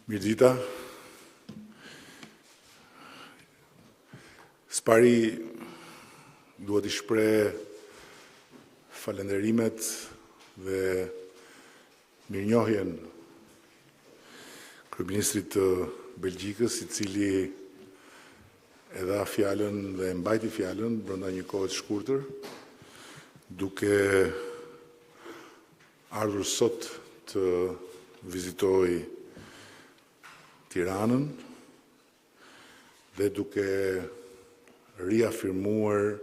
Mirëdita. Së pari duhet I shpreh falenderimet dhe mirënjohjen kryeministrit të Belgjikës, I cili e dha fjalën dhe e mbajti fjalën brenda një kohe të shkurtër, duke ardhur sot të vizitojë Tiranën dhe duke riafirmuar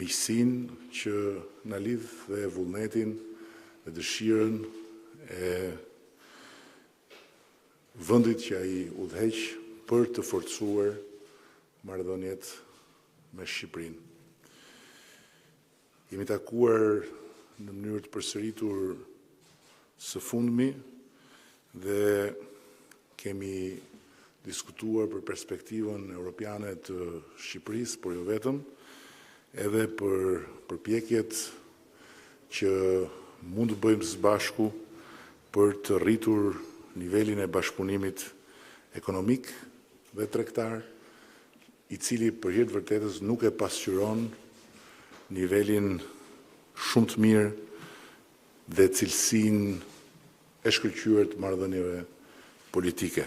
miqësinë që na lidh dhe vullnetin dhe dëshirën e vendit që ai udhëheq për të forcuar marrëdhëniet me Shqipërinë. Jemi takuar në mënyrë të përsëritur së fundmi dhe kemi diskutuar për perspektivën europiane të Shqipërisë, por jo vetëm, edhe për përpjekjet që mund të bëjmë së bashku për të rritur nivelin e bashkëpunimit ekonomik dhe tregtar, I cili për hir të vërtetës nuk e pasqyron nivelin shumë të mirë dhe cilësinë e shkëlqyer të marrëdhënieve politike.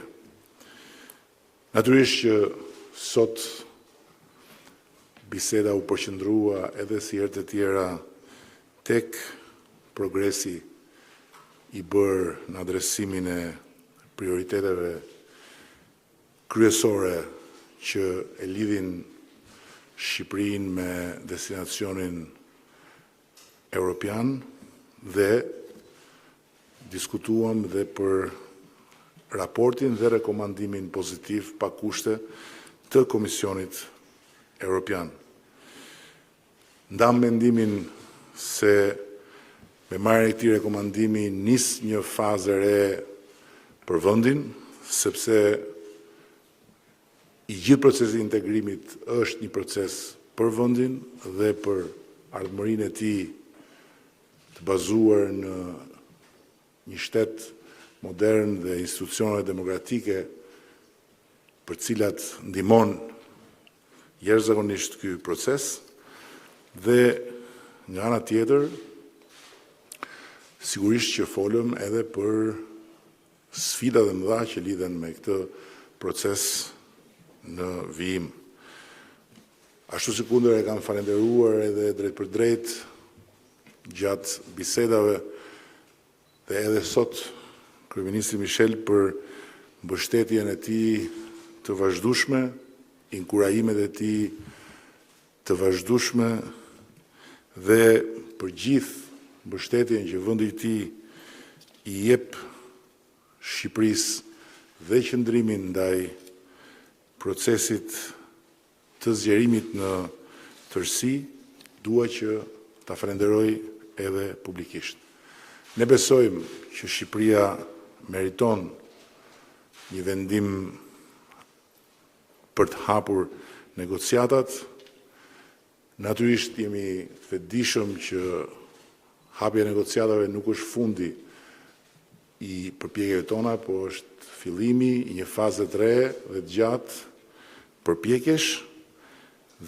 Natyrisht që sot biseda u përqendrua edhe si herët e tjera tek progresi I bërë në adresimin e prioriteteve kryesore që e lidhin Shqipërinë me destinacionin europian dhe diskutuam dhe për raportin dhe rekomandimin pozitiv pa kushte të Komisionit Europian. Ndam mendimin se me marrjen e këtij rekomandimi nis një fazë e re për vendin, sepse I gjithë procesi I integrimit është një proces për vendin dhe për ardhmërinë e tij të bazuar në një shtet modern dhe institucione demokratike për cilat ndihmon jashtëzakonisht ky proces dhe nga ana tjetër sigurisht që folëm edhe për sfidat e mëdha që lidhen me këtë proces në vijim. Ashtu sikundër e kam falenderuar edhe drejt për drejt gjatë bisedave dhe edhe sot kryeministri Michel për mbështetjen e tij të vazhdueshme, inkurajimet e tij të vazhdueshme dhe për gjithë mbështetjen që vendi i tij i jep Shqipërisë dhe qëndrimin ndaj procesit të zgjerimit në tërësi, dua që ta falenderoj edhe publikisht. Ne besojmë që Shqipëria meriton një vendim për të hapur negociatat. Natyrisht jemi të vetëdijshëm që hapja e negociatave nuk është fundi i përpjekjeve tona, po është fillimi i një faze të re dhe të gjatë përpjekjesh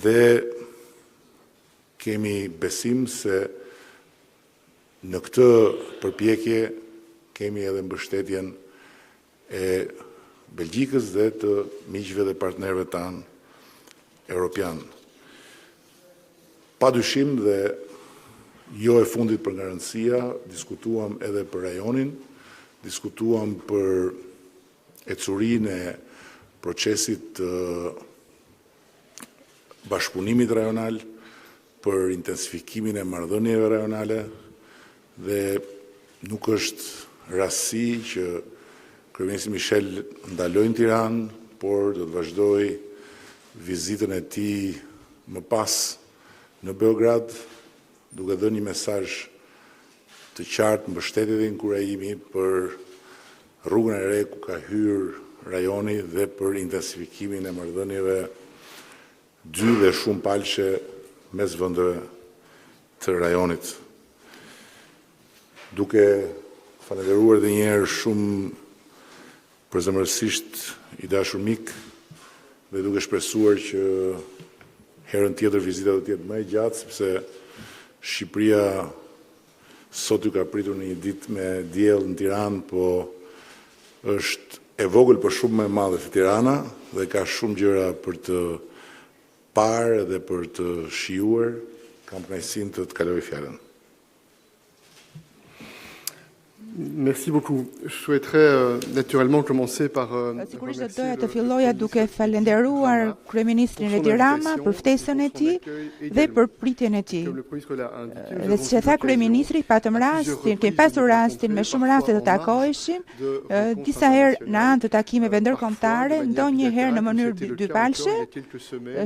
dhe kemi besim se në këtë përpjekje kemi edhe mbështetjen e Belgjikës dhe të miqve dhe partnerëve tanë europian. Pa dyshim dhe jo e fundit për nga rëndësia, diskutuam edhe për rajonin, diskutuam për ecurinë e procesit të bashkëpunimit rajonal, për intensifikimin e marrëdhënieve rajonale dhe nuk është rastësi që kryeministri Michel ndalojë në Tiranë, por do të vazhdoj vizitën e tij më pas në Beograd, duke dhënë një mesazh të qartë mbështetje dhe inkurajimi për rrugën e re ku ka hyrë rajoni dhe për intensifikimin e marrëdhënieve dy dhe shumë palqe mes vendeve të rajonit. Duke falenderuar edhe një herë shumë përzemërsisht i dashur mik dhe duke shpresuar që herën tjetër vizita do të jetë më e gjatë, sepse Shqipëria sot ju ka pritur në një ditë me diell në Tiranë, po është e vogël për shumë më e madhe se Tirana dhe ka shumë gjëra për të parë dhe për të shijuar. Kam kënaqësinë të kaloj fjalën. Merci beaucoup. Je souhaiterais naturellement commencer par Sigurisht do doja të filloja duke falenderuar kryeministrin Edi Rama për ftesën e tij dhe për pritjen e tij. Dhe siç e tha kryeministri, patëm rastin, kemi pasur rastin me shumë raste të takoheshim, disa herë në anë të takimeve ndërkombëtare, ndonjëherë në mënyrë dypalshe,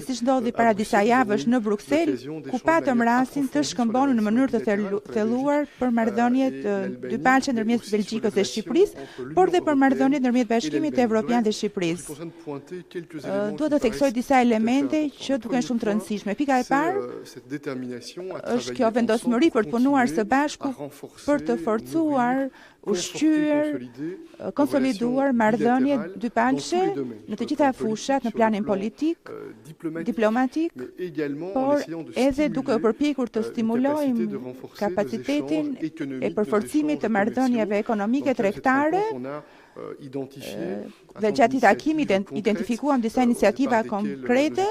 siç ndodhi para disa javësh në Bruksel, ku patëm rastin të shkëmbonur në mënyrë të thelluar për marrëdhënie dypalshe ndërmjet Belgjikës dhe Shqipërisë, por dhe për marrëdhëniet ndërmjet Bashkimit Evropian dhe Shqipërisë. Duhet të theksoj disa elemente që duken shumë të rëndësishme. Pika e parë është kjo vendosmëri për të punuar së bashku për të forcuar, ushqyer, konsoliduar marrëdhëniet dypalshe në të gjitha fushat në planin politik, diplomatik, por edhe duke u përpjekur të stimulojmë kapacitetin e përforcimit të marrëdhënieve ekonomike tregtare. Dhe gjatë takimit identifikuam disa iniciativa konkrete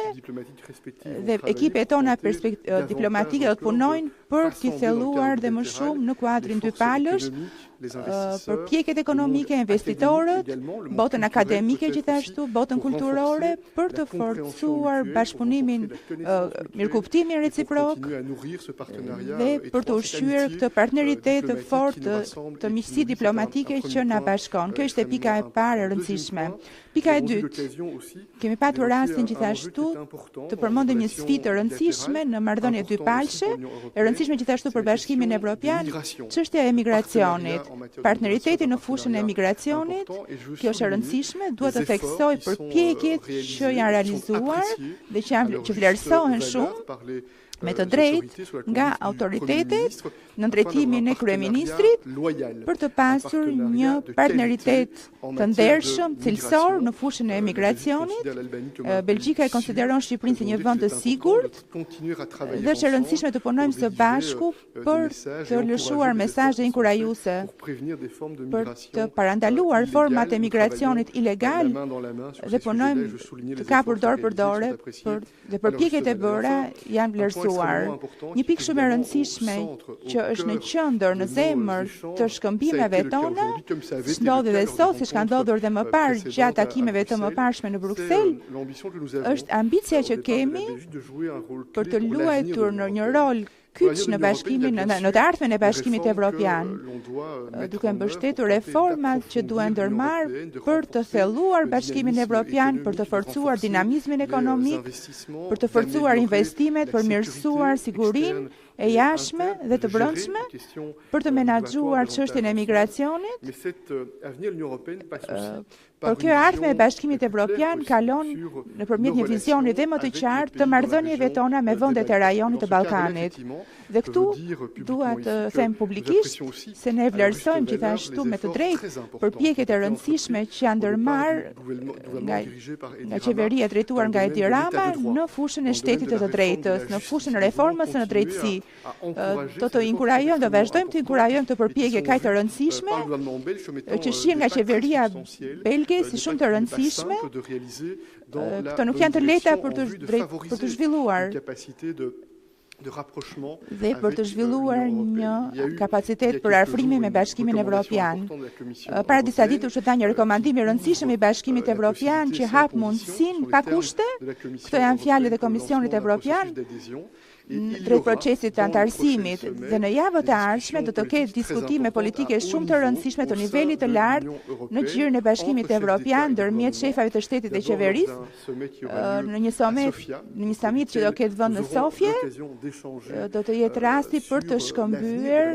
dhe ekipet tona diplomatike do të punojnë për t'i thelluar dhe më shumë në kuadrin dypalësh përpjekjet ekonomike, investitorët, botën akademike gjithashtu, botën kulturore, për të forcuar bashkëpunimin, mirëkuptimin reciprok dhe për të ushqyer këtë partneritet të fortë të miqësi diplomatike që na bashkon. Kjo është pika e parë e rëndësishme. Pika e dytë, kemi patur rastin gjithashtu të përmendim një sfidë të rëndësishme në marrëdhëniet dypalshe, e rëndësishme gjithashtu për Bashkimin Evropian, çështja e emigracionit. Partneriteti në fushën e emigracionit, kjo është e rëndësishme, duhet të theksoj përpjekjet që janë realizuar dhe që vlerësohen shumë me të drejtë nga autoritetet në drejtimin e kryeministrit për të pasur një partneritet të ndershëm, cilësor në fushën e emigracionit. Belgjika e konsideron Shqipërinë si një vend të sigurt dhe është e rëndësishme të punojmë së bashku për të lëshuar mesazhe inkurajuese për të parandaluar format e emigracionit ilegal dhe punojmë të kapur dorë për dorë dhe përpjekjet e bëra janë vlerësuar. Një pikë shumë e rëndësishme që është në qendër, në zemër të shkëmbimeve tona, siç ndodhi dhe sot, siç ka ndodhur dhe më parë gjatë takimeve të mëparshme në Bruksel, është ambicia që kemi për të luajtur në një rol kyç në të ardhmen e Bashkimit Evropian, duke mbështetur reformat që duhen ndërmarrë për të thelluar Bashkimin Evropian, për të forcuar dinamizmin ekonomik, për të forcuar investimet, për mirësuar sigurinë e jashtme dhe të brendshme, për të menaxhuar çështjen e migracionit. Por kjo ardhme e Bashkimit Evropian kalon nëpërmjet një vizioni dhe më të qartë të marrëdhënieve tona me vendet e rajonit të Ballkanit. Dhe këtu dua të them publikisht se ne vlerësojmë gjithashtu me të drejtë përpjekjet e rëndësishme që janë ndërmarrë nga qeveria drejtuar nga Edi Rama në fushën e shtetit të drejtës, në fushën e reformës së në drejtësi. Do të inkurajojmë, do vazhdojmë të inkurajojmë të përpjekje kaq të rëndësishme që shihen nga qeveria belge si shumë të rëndësishme. Këto nuk janë të lehta për të zhvilluar dhe për të zhvilluar një kapacitet për afrimin me Bashkimin Evropian. Para disa ditësh u dha një rekomandim i rëndësishëm i Bashkimit Evropian që hap mundësinë pa kushte, këto janë fjalët e Komisionit Evropian, drejt procesit të antarësimit dhe në javët e ardhshme do të ketë diskutime politike shumë të rëndësishme të nivelit të lartë në gjirin e Bashkimit Evropian ndërmjet shefave të shtetit dhe qeverisë në një summit që do ketë vend në Sofje. Do të jetë rasti për të shkëmbyer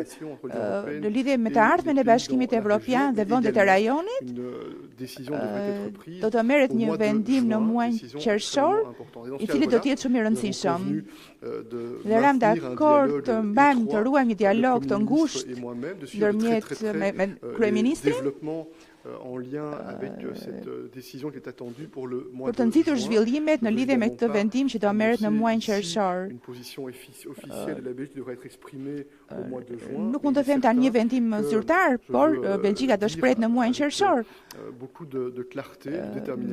në lidhje me të ardhmen e Bashkimit Evropian dhe vendet e rajonit. Do të merret një vendim në muajin qershor, i cili do të jetë shumë i rëndësishëm. Dhe ram dakord të mbajmë të ruajmë një dialog të ngushtë ndërmjet me kryeministrin për të nxitur zhvillimet në lidhje me këtë vendim që do merret në muajin qershor. Nuk mund të them tani një vendim zyrtar, por Belgjika do shprehet në muajin qershor.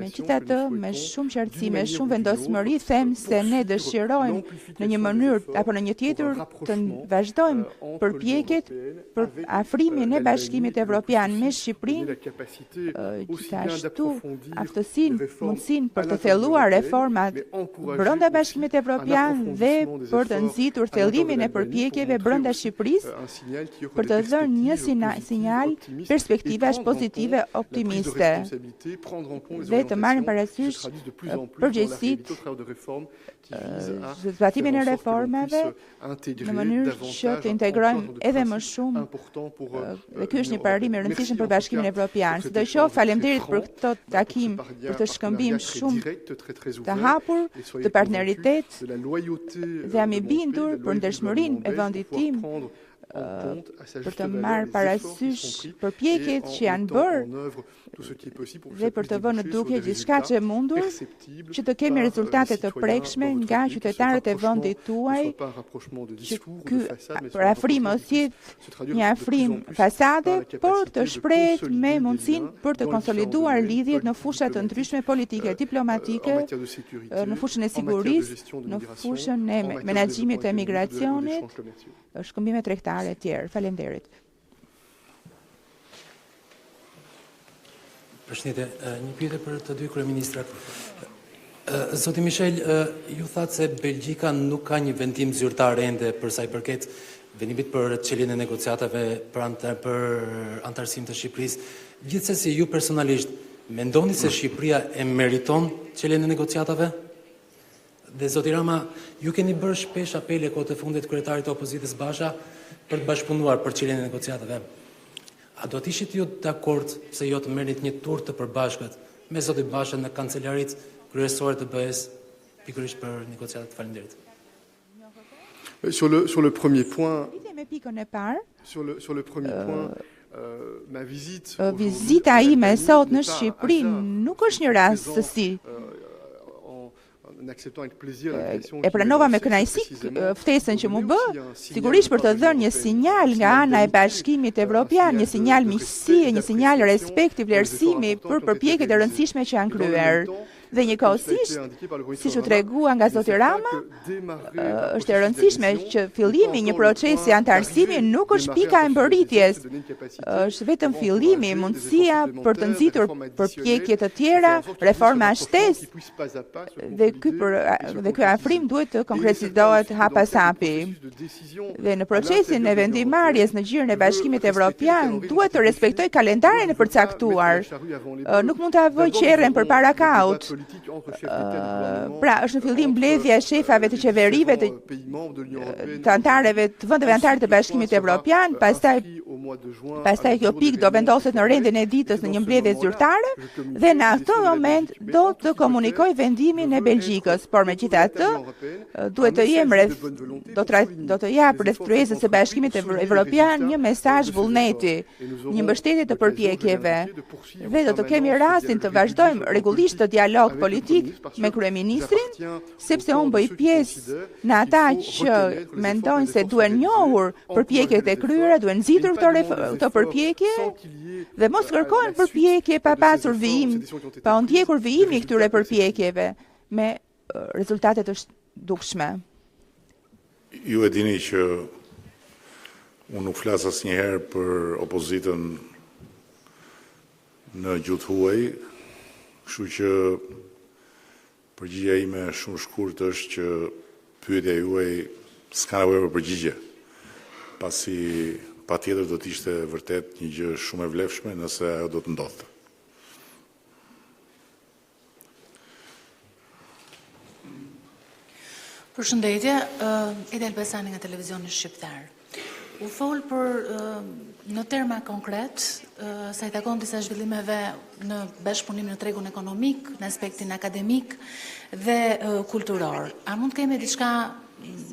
Megjithatë, me shumë qartësi, me shumë vendosmëri, them se ne dëshirojmë në një mënyrë apo në një tjetër të vazhdojmë përpjekjet për afrimin e Bashkimit Evropian me Shqipërinë, gjithashtu aftësinë, mundësinë për të thelluar reformat brenda Bashkimit Evropian dhe për të nxitur thellimin e përpjekjeve brenda Shqipërisë, për të dhënë një sinjal perspektivash pozitive optimiste dhe të marrin parasysh përgjegjësitë zbatimin e reformave në mënyrë që të integrojmë edhe më shumë, dhe ky është një parim i rëndësishëm për Bashkimin Evropian. Sidoqoftë, faleminderit për këtë takim, për të shkëmbim shumë të hapur, të partneritet, dhe jam i bindur për ndershmërinë e vendit tim për të marrë parasysh përpjekjet që janë bërë dhe për të vënë në dukje gjithçka që e mundur që të kemi rezultate të prekshme nga qytetarët e vendit tuaj, që ky afrim mos jetë një afrim fasade, por të shprehet me mundësinë për të konsoliduar lidhjet në fusha të ndryshme politike, diplomatike, në fushën e sigurisë, në fushën e menaxhimit të emigracionit, shkëmbime tregtare e tjerë. Faleminderit. Përshëndetje, një pyetje për të dy kryeministrat. Zoti Michel, ju thatë se Belgjika nuk ka një vendim zyrtar ende për sa i përket vendimit për çeljen e negociatave për antarësim të Shqipërisë. Gjithsesi, ju personalisht mendoni se Shqipëria e meriton çeljen e negociatave? Dhe zoti Rama, ju keni bërë shpesh apele kohët e fundit kryetarit të opozitës Basha për të bashkëpunuar për çeljen e negociatave. A do të ishit ju dakord se jo të merrnit një tur të përbashkët me zotin Basha në kancelarit kryesore të BE-s pikërisht për negociatat? Faleminderit. Sur le premier point, vizita ime sot në Shqipëri nuk është një rastësi. E pranova me kënaqësi ftesën që mu bë, sigurisht për të dhënë një sinjal nga ana e Bashkimit Evropian, një sinjal miqësie, një sinjal respekti, vlerësimi për përpjekjet e rëndësishme që janë kryer. Dhe njëkohësisht, siç u tregua nga zoti Rama, është e rëndësishme që fillimi i një procesi antarësimi nuk është pika e mbërritjes, është vetëm fillimi, mundësia për të nxitur përpjekje të tjera, reforma shtesë, dhe ky afrim duhet të konkretizohet hap pas hapi. Dhe në procesin e vendimarrjes në gjirin e Bashkimit Evropian duhet të respektoj kalendarin e përcaktuar. Nuk mund ta vë qerrën përpara kaut. Pra, është në fillim mbledhja e shefave të qeverive të antarëve të vendeve anëtare të Bashkimit Evropian, pastaj kjo pikë do vendoset në rendin e ditës në një mbledhje zyrtare dhe në atë moment do të komunikoj vendimin e Belgjikës, por megjithatë duhet të jem do të jap rreth kryesës së Bashkimit Evropian një mesazh vullneti, një mbështetje të përpjekjeve dhe do të kemi rastin të vazhdojmë rregullisht të dialog politik me kryeministrin, sepse unë bëj pjesë në ata që mendojnë se duhen njohur përpjekjet e kryera, duhen nxitur këto përpjekje dhe mos kërkojnë përpjekje pa pasur vijim, pa u ndjekur vijimi i këtyre përpjekjeve me rezultate të dukshme. Ju e dini që unë nuk flas asnjëherë për opozitën në gjuhë huaj, kështu që përgjigjja ime shumë shkurt është që pyetja juaj s'ka nevojë për përgjigje, pasi patjetër do të ishte vërtet një gjë shumë e vlefshme nëse ajo do të ndodhte. Përshëndetje, Edel Besani nga televizioni shqiptar. U fol për në terma konkret, sa i takon disa zhvillimeve në bashkëpunimin në tregun ekonomik, në aspektin akademik dhe kulturor. A mund të kemi diçka,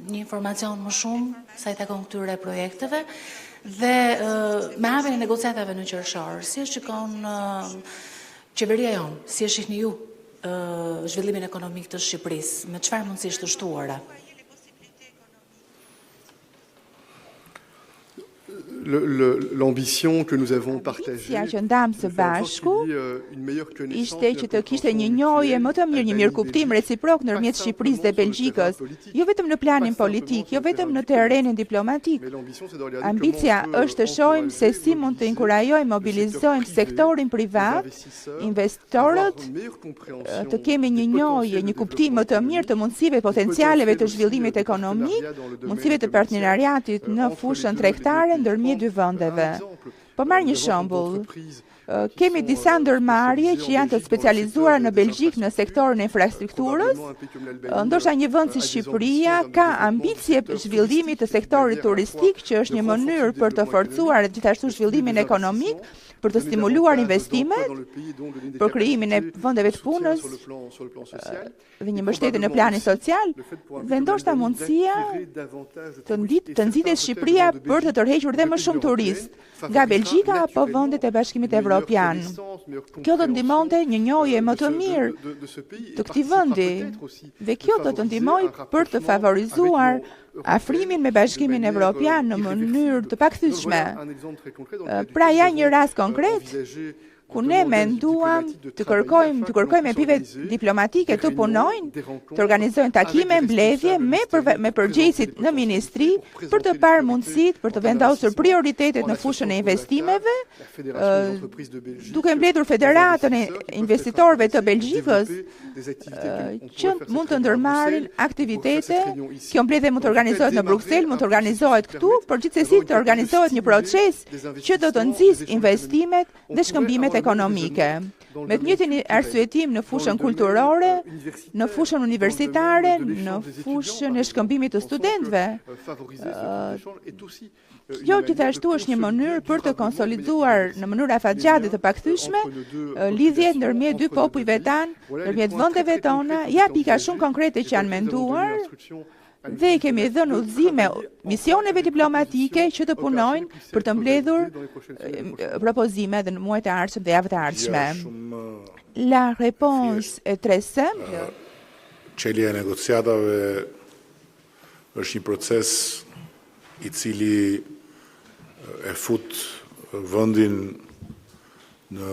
një informacion më shumë sa i takon këtyre projekteve dhe me hapen e negociatave në qershor, si e shikon qeveria jonë, si e shihni ju zhvillimin ekonomik të Shqipërisë, me çfarë mundësish të shtuara? L'ambition que nous avons partagée që ndam së bashku ishte që të kishte një njohje më të mirë, një mirëkuptim reciprok ndërmjet Shqipërisë dhe Belgjikës, jo vetëm në planin politik, jo vetëm në terrenin diplomatik. Ambicia është të shohim se si mund të inkurajojmë, mobilizojmë sektorin privat, investorët, të kemi një njohje, një kuptim më të mirë të mundësive potencialeve të zhvillimit ekonomik, mundësive të partnerariatit në fushën tregtare ndërmjet dy vendeve. Po marr një shembull. Kemi disa ndërmarrje që janë të specializuara në Belgjik në sektorin e infrastrukturës. Ndoshta një vend si Shqipëria ka ambicie zhvillimi të sektorit turistik, që është një mënyrë për të forcuar gjithashtu zhvillimin ekonomik, për të stimuluar investimet, për krijimin e vendeve të punës dhe një mbështetje në planin social, dhe ndoshta mundësia të nxitet Shqipëria për të tërhequr dhe më shumë turistë nga Belgjika apo vendet e Bashkimit Evropian. Kjo do të ndihmonte një njohje më të mirë të këtij vendi dhe kjo do të ndihmojë për të favorizuar afrimin me Bashkimin Evropian në mënyrë të pakthyeshme. Pra ja një rast konkret ku ne menduam të kërkojmë ekipe diplomatike të punojnë, të organizojnë takime, mbledhje me përgjegjësit në ministri për të parë mundësitë për të vendosur prioritetet në fushën e investimeve, duke mbledhur Federatën e Investitorëve të Belgjikës që mund të ndërmarrin aktivitete. Kjo mbledhje mund të organizohet në Bruksel, mund të organizohet këtu, por gjithsesi të organizohet një proces që do të nxjisë investimet dhe shkëmbimet ekonomike. Me të njëjtin arsyetim në fushën kulturore, në fushën universitare, në fushën e shkëmbimit të studentëve. Kjo gjithashtu është një mënyrë për të konsoliduar në mënyrë afatgjate të pakthyeshme lidhjet ndërmjet dy popujve tanë, ndërmjet vendeve tona, ja pika shumë konkrete që janë menduar. Dhe kemi dhënë udhëzime misioneve diplomatike që të punojnë për të mbledhur propozime dhe në muajt e ardhshëm dhe javët e ardhshme. La réponse est très simple. Çelja e negociatave është një proces i cili e fut vendin në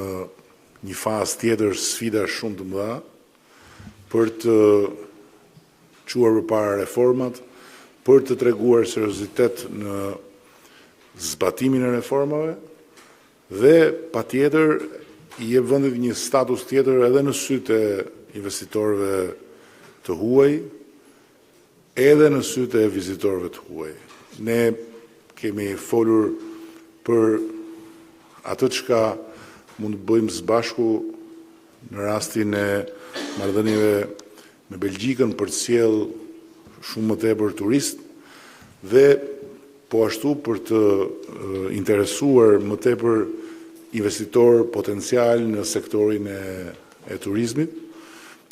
një fazë tjetër sfida shumë të mëdha, për të quar përpara reformat, për të treguar seriozitet në zbatimin e reformave dhe patjetër I jep vendit një status tjetër edhe në sytë e investitorëve të huaj, edhe në sytë e vizitorëve të huaj. Ne kemi folur për atë çka mund të bëjmë së bashku në rastin e marrëdhënieve me Belgjikën për të sjell shumë më tepër turist dhe po ashtu për të interesuar më tepër investitor potencial në sektorin e turizmit,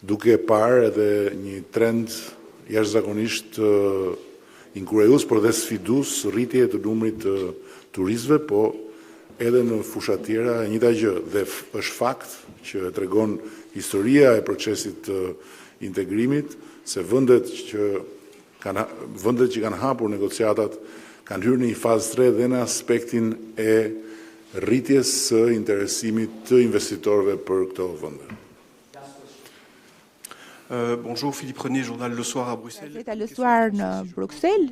duke parë edhe një trend jashtëzakonisht inkurajues por dhe sfidues rritje të numrit të turistëve, po edhe në fusha tjera e njëjta gjë dhe është fakt që tregon historia e procesit të integrimit se vendet që kanë hapur negociatat kanë hyrë në një fazë 3 dhe në aspektin e rritjes së interesimit të investitorëve për këto vende. Bonjour, Philippe René, journal Le Soir à Bruxelles. Gazeta Le Soir në Bruxelles,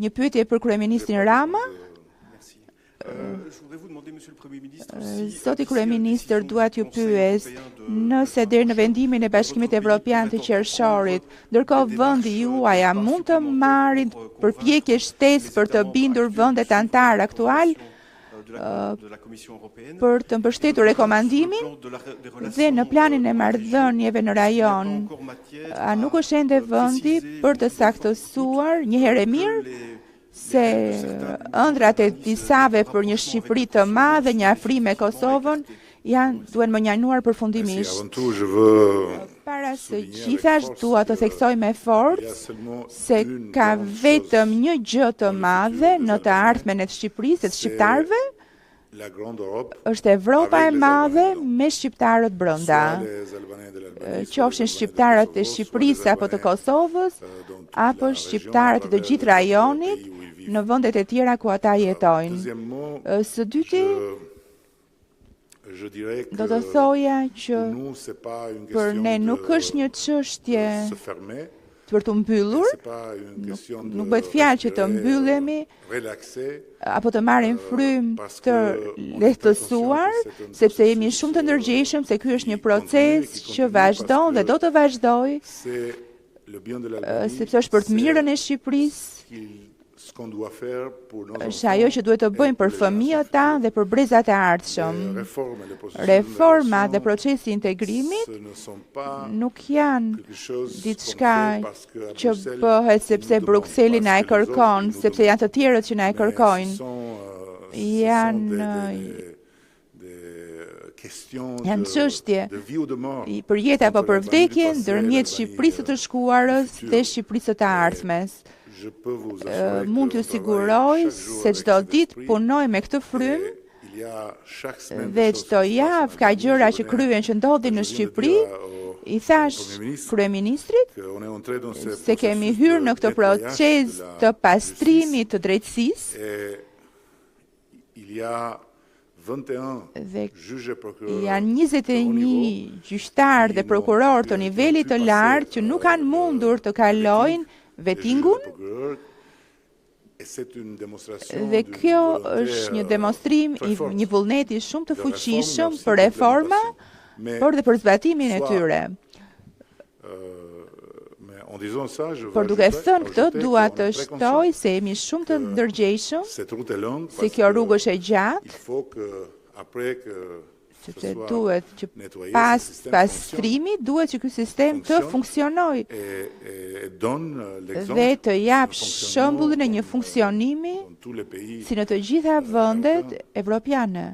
një pyetje për kryeministrin Rama. Zoti kryeministër, dua t'ju pyes nëse deri në vendimin e Bashkimit Evropian të qershorit, ndërkohë vendi juaj a mund të marrin përpjekje shtesë për të bindur vendet antar aktual për të mbështetur rekomandimin dhe në planin e marrëdhënieve në rajon, a nuk është ende vendi për të saktësuar një herë e mirë se ëndrat e disave për një Shqipëri të madhe, një afrim me Kosovën, duhen më njanuar përfundimisht. Para së gjithash, dua të theksoj me forcë se ka vetëm një gjë të madhe në të ardhmen e të Shqipërisë dhe të shqiptarëve, është Evropa e madhe me shqiptarët brenda. Qofshin shqiptarët e Shqipërisë apo të Kosovës, apo shqiptarët e të gjithë rajonit në vendet e tjera ku ata jetojnë. Së dyti, do të thoja që për ne nuk është një çështje për të mbyllur, nuk bëhet fjalë që të mbyllemi apo të marrim frymë të lehtësuar, sepse jemi shumë të ndërgjegjshëm se ky është një proces që vazhdon dhe do të vazhdojë, sepse është për të mirën e Shqipërisë, është ajo që duhet të bëjmë për fëmijët tanë dhe për brezat e ardhshëm. Reforma dhe procesi i integrimit nuk janë diçka që bëhet sepse Brukseli na e kërkon, sepse janë të tjerët që na e kërkojnë. Janë çështje për jetë apo për vdekje ndërmjet Shqipërisë të shkuarës dhe Shqipërisë të ardhmes. Mund t'ju siguroj se çdo ditë punoj me këtë frymë dhe çdo javë ka gjëra që kryen që ndodhin në Shqipëri. I thash kryeministrit se kemi hyrë në këtë proces të pastrimit të drejtësisë dhe janë 21 gjyqtar dhe prokuror të nivelit të lartë që nuk kanë mundur të kalojnë vetingun dhe kjo është një demonstrim i një vullneti shumë të fuqishëm për reforma, por dhe për zbatimin e tyre. Por duke thënë këtë, dua të shtoj se jemi shumë të ndërgjegjshëm, se kjo rrugë është e gjatë, sepse duhet që pas pastrimi, duhet që ky sistem të funksionojë dhe të jap shembullin e një funksionimi si në të gjitha vendet evropiane.